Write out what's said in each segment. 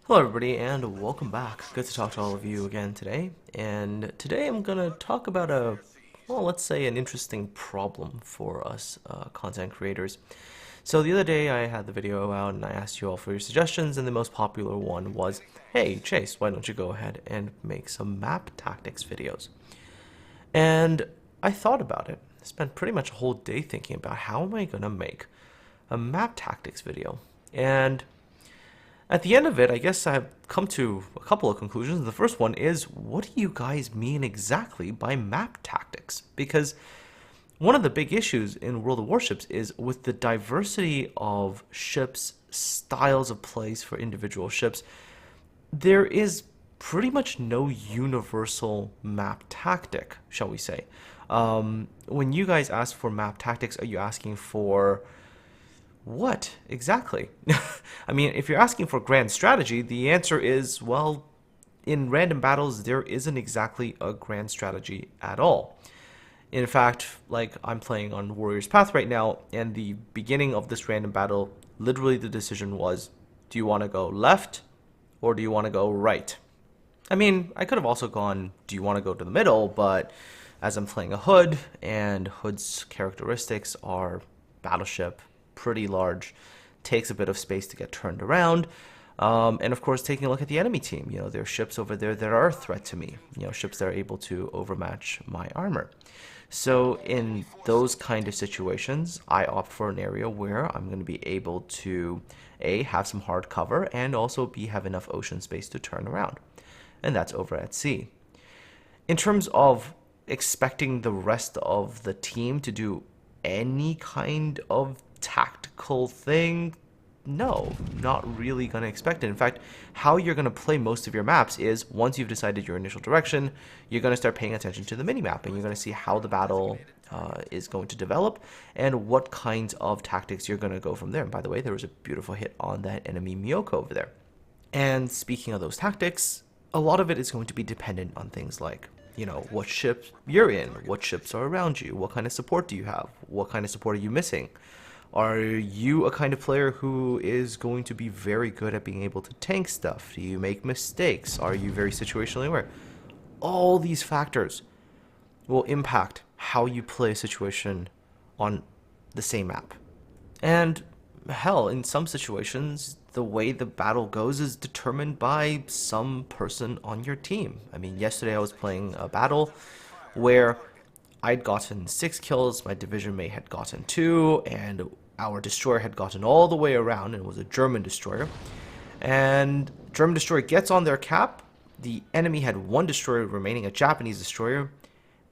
Hello everybody and welcome back. Good to talk to all of you again today. And today I'm gonna talk about well, let's say an interesting problem for us content creators. So the other day I had the video out and I asked you all for your suggestions, and the most popular one was, hey Chase, why don't you go ahead and make some map tactics videos? And I thought about it. I spent pretty much a whole day thinking about how am I gonna make a map tactics video. And at the end of it, I guess I've come to a couple of conclusions. The first one is, what do you guys mean exactly by map tactics? Because one of the big issues in World of Warships is with the diversity of ships, styles of plays for individual ships, there is pretty much no universal map tactic, shall we say. When you guys ask for map tactics, are you asking for what exactly? I mean, if you're asking for grand strategy, the answer is, well, in random battles, there isn't exactly a grand strategy at all. In fact, like I'm playing on Warrior's Path right now, and the beginning of this random battle, literally the decision was, do you want to go left or do you want to go right? I mean, I could have also gone, do you want to go to the middle, but as I'm playing a Hood, and Hood's characteristics are battleship, pretty large, takes a bit of space to get turned around. And of course, taking a look at the enemy team, there are ships over there that are a threat to me, ships that are able to overmatch my armor. So in those kind of situations, I opt for an area where I'm going to be able to A, have some hard cover, and also B, have enough ocean space to turn around. And that's over at sea. In terms of expecting the rest of the team to do any kind of tactical thing, no, not really going to expect it. In fact, how you're going to play most of your maps is, once you've decided your initial direction, you're going to start paying attention to the mini-map, and you're going to see how the battle is going to develop and what kinds of tactics you're going to go from there. And by the way, there was a beautiful hit on that enemy Miyoko over there. And speaking of those tactics, a lot of it is going to be dependent on things like, what ship you're in, what ships are around you, what kind of support do you have, what kind of support are you missing. Are you a kind of player who is going to be very good at being able to tank stuff? Do you make mistakes? Are you very situationally aware? All these factors will impact how you play a situation on the same map. And hell, in some situations, the way the battle goes is determined by some person on your team. I mean, yesterday I was playing a battle where I'd gotten 6 kills, my division mate had gotten 2, and our destroyer had gotten all the way around, and it was a German destroyer. And German destroyer gets on their cap, the enemy had 1 destroyer remaining, a Japanese destroyer,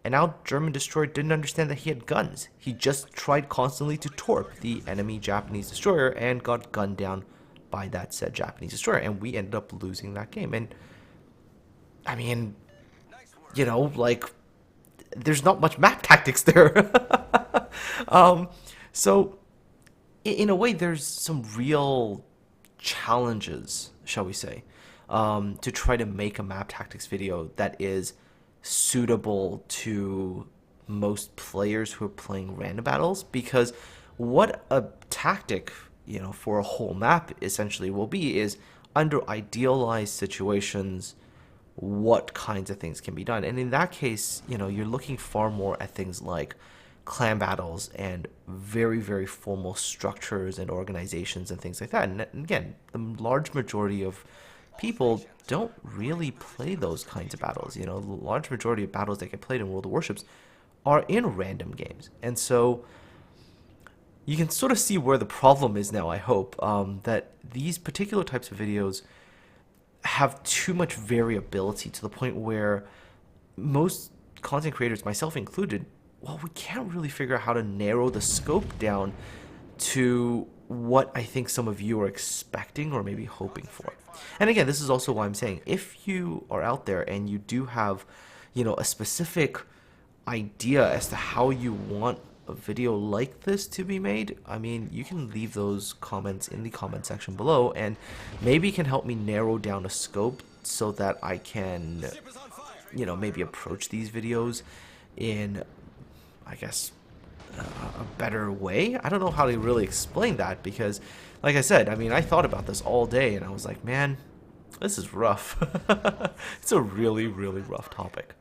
and now German destroyer didn't understand that he had guns. He just tried constantly to torp the enemy Japanese destroyer and got gunned down by that said Japanese destroyer, and we ended up losing that game. And I mean, like, there's not much map tactics there. So in a way, there's some real challenges, shall we say, to try to make a map tactics video that is suitable to most players who are playing random battles, because what a tactic, for a whole map essentially will be is, under idealized situations, what kinds of things can be done. And in that case, you're looking far more at things like clan battles and very, very formal structures and organizations and things like that. And again, the large majority of people don't really play those kinds of battles. The large majority of battles that get played in World of Warships are in random games. And so you can sort of see where the problem is now, I hope, that these particular types of videos have too much variability to the point where most content creators, myself included, well, we can't really figure out how to narrow the scope down to what I think some of you are expecting or maybe hoping for. And again, this is also why I'm saying, if you are out there and you do have, a specific idea as to how you want a video like this to be made, I mean, you can leave those comments in the comment section below, and maybe it can help me narrow down a scope so that I can, maybe approach these videos in, I guess, a better way. I don't know how to really explain that, because, like I said, I mean, I thought about this all day, and I was like, man, This is rough. It's a really, really rough topic.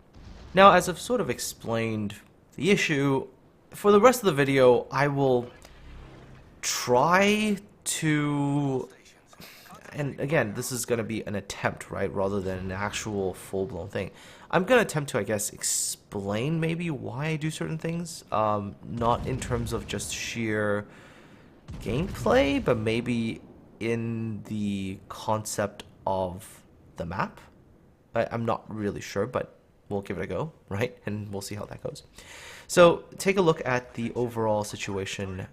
Now, as I've sort of explained the issue, for the rest of the video, I will try to, and again, this is going to be an attempt, right, rather than an actual full-blown thing. I'm going to attempt to, I guess, explain maybe why I do certain things, not in terms of just sheer gameplay, but maybe in the concept of the map. I'm not really sure, but we'll give it a go, right? And we'll see how that goes. So take a look at the overall situation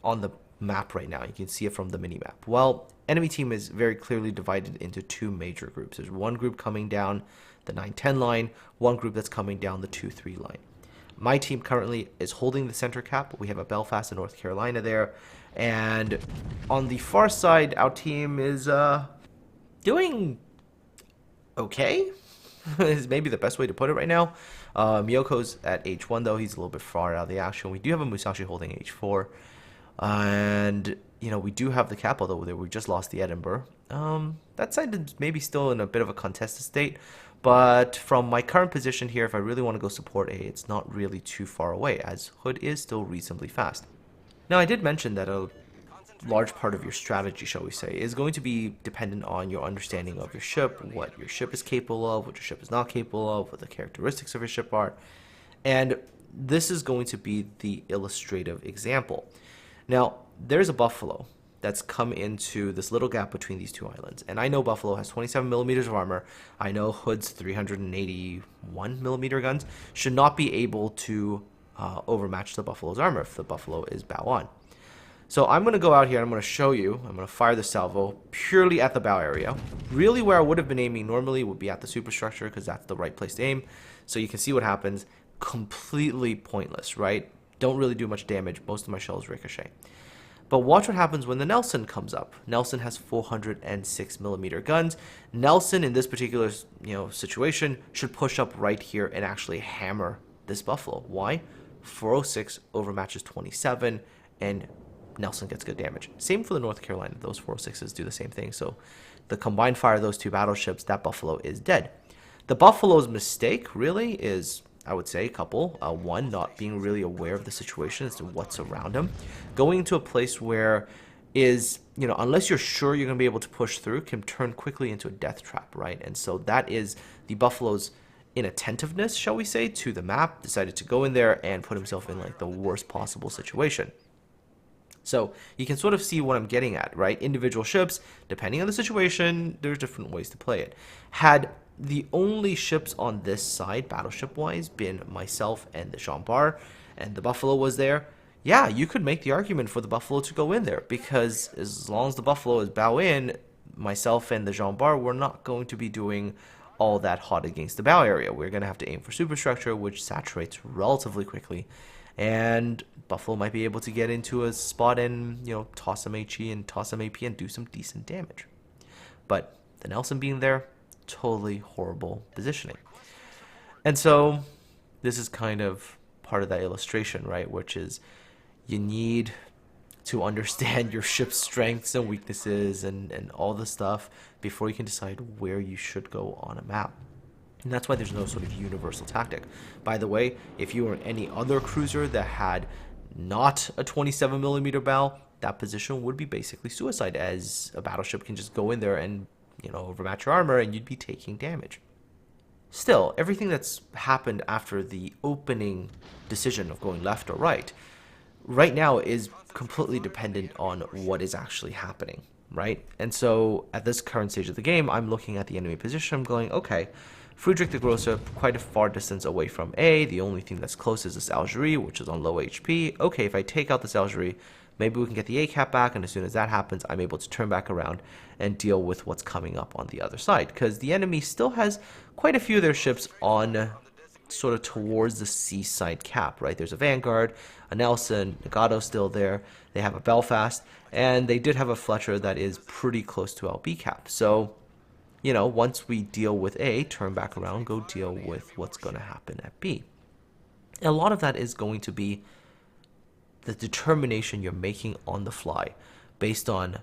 on the map right now. You can see it from the mini-map. Well, enemy team is very clearly divided into two major groups. There's one group coming down the 9-10 line, one group that's coming down the 2-3 line. My team currently is holding the center cap. We have a Belfast in North Carolina there. And on the far side, our team is doing okay. Is maybe the best way to put it right now. Miyoko's at H1 though. He's a little bit far out of the action. We do have a Musashi holding H4. And, you know, we do have the cap, although we just lost the Edinburgh. That side is maybe still in a bit of a contested state. But from my current position here, if I really want to go support A, it's not really too far away, as Hood is still reasonably fast. Now, I did mention that a large part of your strategy, shall we say, is going to be dependent on your understanding of your ship, what your ship is capable of, what your ship is not capable of, what the characteristics of your ship are. And this is going to be the illustrative example. Now, there's a Buffalo that's come into this little gap between these two islands. And I know Buffalo has 27 millimeters of armor. I know Hood's 381 millimeter guns should not be able to overmatch the Buffalo's armor if the Buffalo is bow on. So I'm going to go out here and I'm going to show you, I'm going to fire the salvo purely at the bow area. Really where I would have been aiming normally would be at the superstructure because that's the right place to aim. So you can see what happens. Completely pointless, right? Don't really do much damage. Most of my shells ricochet. But watch what happens when the Nelson comes up. Nelson has 406 millimeter guns. Nelson, in this particular situation, should push up right here and actually hammer this Buffalo. Why? 406 overmatches 27, and Nelson gets good damage. Same for the North Carolina. Those 406s do the same thing. So the combined fire of those two battleships, that Buffalo is dead. The Buffalo's mistake really is, I would say, a couple. One, not being really aware of the situation as to what's around him. Going into a place where is, unless you're sure you're going to be able to push through, can turn quickly into a death trap, right? And so that is the Buffalo's inattentiveness, shall we say, to the map. Decided to go in there and put himself in like the worst possible situation. So you can sort of see what I'm getting at, right? Individual ships, depending on the situation, there's different ways to play it. Had the only ships on this side, battleship-wise, been myself and the Jean Bar, and the Buffalo was there, yeah, you could make the argument for the Buffalo to go in there, because as long as the Buffalo is bow in, myself and the Jean Bar, we're not going to be doing all that hot against the bow area. We're going to have to aim for superstructure, which saturates relatively quickly, and Buffalo might be able to get into a spot and, toss some HE and toss some AP and do some decent damage. But the Nelson being there, totally horrible positioning. And so this is kind of part of that illustration, right? Which is you need to understand your ship's strengths and weaknesses and all the stuff before you can decide where you should go on a map. And that's why there's no sort of universal tactic. By the way, if you were any other cruiser that had not a 27 millimeter bow, that position would be basically suicide, as a battleship can just go in there and overmatch your armor and you'd be taking damage. Still, everything that's happened after the opening decision of going left or right now is completely dependent on what is actually happening, right? And so at this current stage of the game, I'm looking at the enemy position. I'm going, okay, Friedrich the Grosser, quite a far distance away from A. The only thing that's close is this Algerie, which is on low HP. Okay, if I take out this Algerie, maybe we can get the A cap back, and as soon as that happens, I'm able to turn back around and deal with what's coming up on the other side. Because the enemy still has quite a few of their ships on sort of towards the seaside cap, right? There's a Vanguard, a Nelson, Nagato still there. They have a Belfast, and they did have a Fletcher that is pretty close to LB cap. So, once we deal with A, turn back around, go deal with what's going to happen at B. And a lot of that is going to be the determination you're making on the fly based on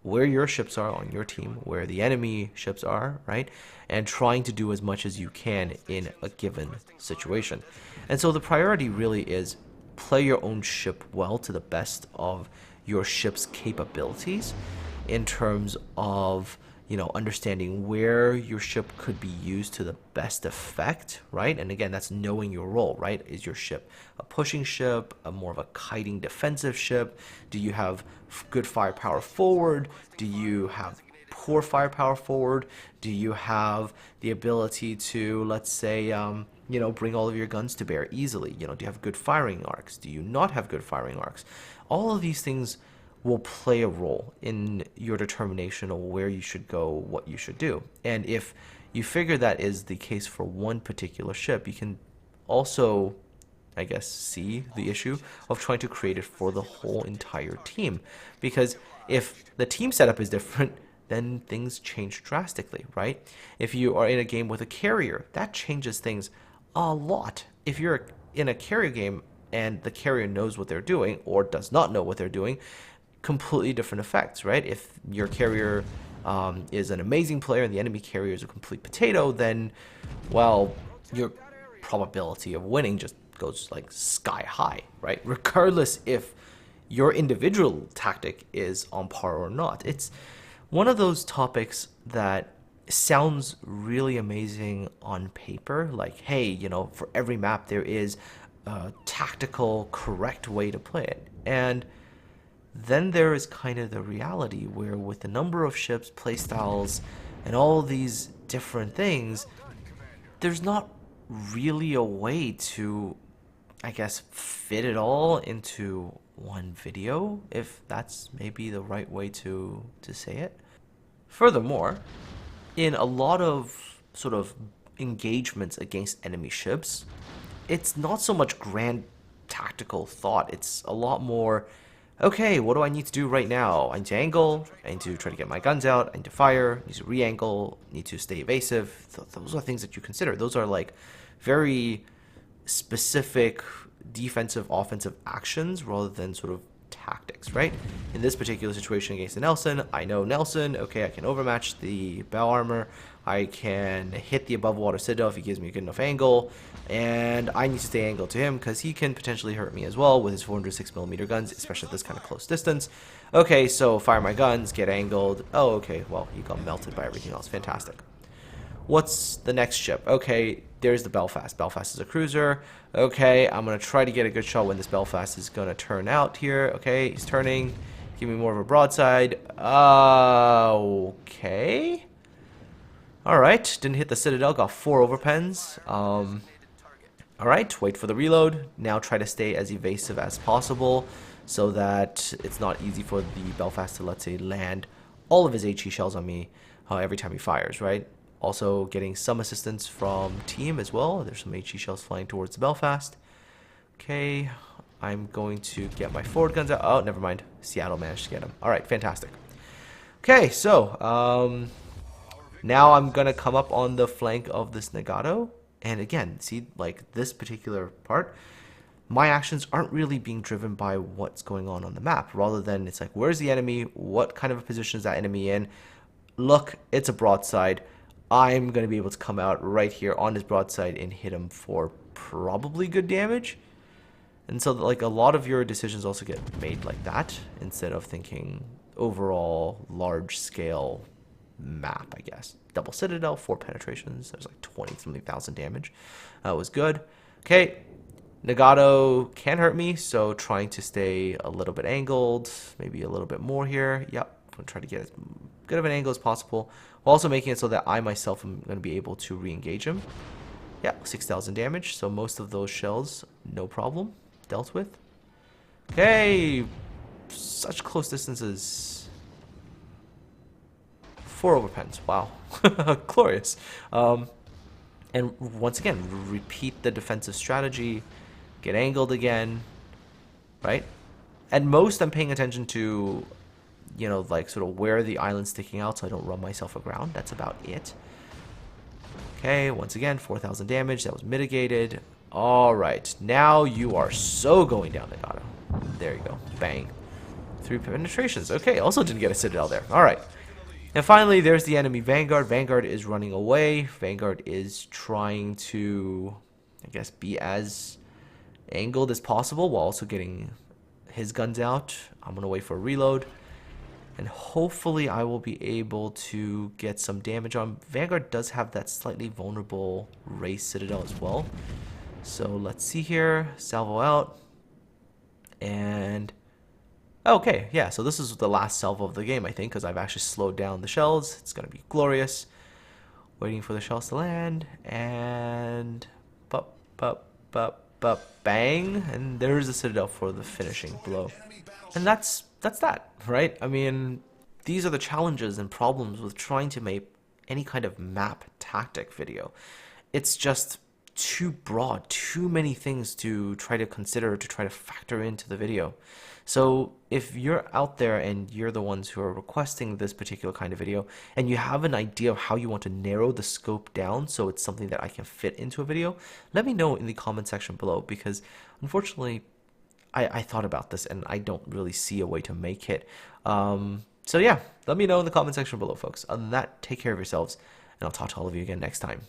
where your ships are on your team, where the enemy ships are, right? And trying to do as much as you can in a given situation. And so the priority really is play your own ship well to the best of your ship's capabilities in terms of, you know, understanding where your ship could be used to the best effect, right? And again, that's knowing your role, right? Is your ship a pushing ship, a more of a kiting defensive ship? Do you have good firepower forward? Do you have poor firepower forward? Do you have the ability to, let's say, you know, bring all of your guns to bear easily? You know, do you have good firing arcs? Do you not have good firing arcs? All of these things will play a role in your determination of where you should go, what you should do. And if you figure that is the case for one particular ship, you can also, I guess, see the issue of trying to create it for the whole entire team. Because if the team setup is different, then things change drastically, right? If you are in a game with a carrier, that changes things a lot. If you're in a carrier game and the carrier knows what they're doing or does not know what they're doing, completely different effects, right? If your carrier is an amazing player and the enemy carrier is a complete potato, then, well, your probability of winning just goes like sky high, right? Regardless if your individual tactic is on par or not. It's one of those topics that sounds really amazing on paper, like, hey, you know, for every map there is a tactical correct way to play it. And then there is kind of the reality where with the number of ships, playstyles, and all these different things, there's not really a way to, I guess, fit it all into one video, if that's maybe the right way to say it. Furthermore, in a lot of sort of engagements against enemy ships, it's not so much grand tactical thought. It's a lot more, okay, what do I need to do right now? I need to angle, I need to try to get my guns out, I need to fire, I need to re-angle, I need to stay evasive. Those are things that you consider. Those are like very specific defensive, offensive actions rather than sort of tactics, right? In this particular situation against the Nelson, I know Nelson, okay, I can overmatch the bow armor, I can hit the above water citadel if he gives me a good enough angle, and I need to stay angled to him because he can potentially hurt me as well with his 406mm guns, especially at this kind of close distance. Okay, so fire my guns, get angled. Oh, okay, well, he got melted by everything else. Fantastic. What's the next ship? Okay, there's the Belfast. Belfast is a cruiser. Okay, I'm going to try to get a good shot when this Belfast is going to turn out here. Okay, he's turning. Give me more of a broadside. Okay. Alright, didn't hit the Citadel. Got 4 overpens. Alright, wait for the reload. Now try to stay as evasive as possible so that it's not easy for the Belfast to, let's say, land all of his HE shells on me every time he fires, right? Also getting some assistance from team as well. There's some HE shells flying towards the Belfast. Okay, I'm going to get my forward guns out. Oh, never mind. Seattle managed to get him. Alright, fantastic. Okay, so, now I'm going to come up on the flank of this Nagato. And again, see, like this particular part, my actions aren't really being driven by what's going on the map. Rather than it's like, where's the enemy? What kind of a position is that enemy in? Look, it's a broadside. I'm going to be able to come out right here on his broadside and hit him for probably good damage. And so, like, a lot of your decisions also get made like that instead of thinking overall large-scale map, I guess. Double Citadel, 4 penetrations. There's like 20-something thousand damage. That was good. Okay, Nagato can hurt me, so trying to stay a little bit angled, maybe a little bit more here. Yep, I'm going to try to get as good of an angle as possible, while also making it so that I myself am going to be able to re-engage him. Yeah, 6,000 damage, so most of those shells, no problem, dealt with. Okay, such close distances. 4 overpens, wow, glorious. And once again, repeat the defensive strategy, get angled again, right? At most, I'm paying attention to, you know, like sort of where the island's sticking out so I don't run myself aground. That's about it. Okay, once again, 4,000 damage. That was mitigated. All right, now you are so going down, Nagato. There you go. Bang. 3 penetrations. Okay, also didn't get a citadel there. Alright. And finally, there's the enemy Vanguard. Vanguard is running away. Vanguard is trying to, I guess, be as angled as possible while also getting his guns out. I'm going to wait for a reload. And hopefully I will be able to get some damage on. Vanguard does have that slightly vulnerable race citadel as well. So let's see here. Salvo out. And okay, yeah, so this is the last salvo of the game, I think, because I've actually slowed down the shells. It's going to be glorious. Waiting for the shells to land. And bup, bup, bup, bup, bang. And there's the citadel for the finishing blow. And that's that, right? I mean, these are the challenges and problems with trying to make any kind of map tactic video. It's just too broad, too many things to try to consider, to try to factor into the video. So if you're out there and you're the ones who are requesting this particular kind of video and you have an idea of how you want to narrow the scope down so it's something that I can fit into a video, let me know in the comment section below, because unfortunately I thought about this and I don't really see a way to make it. So yeah, let me know in the comment section below, folks. Other than that, take care of yourselves, and I'll talk to all of you again next time.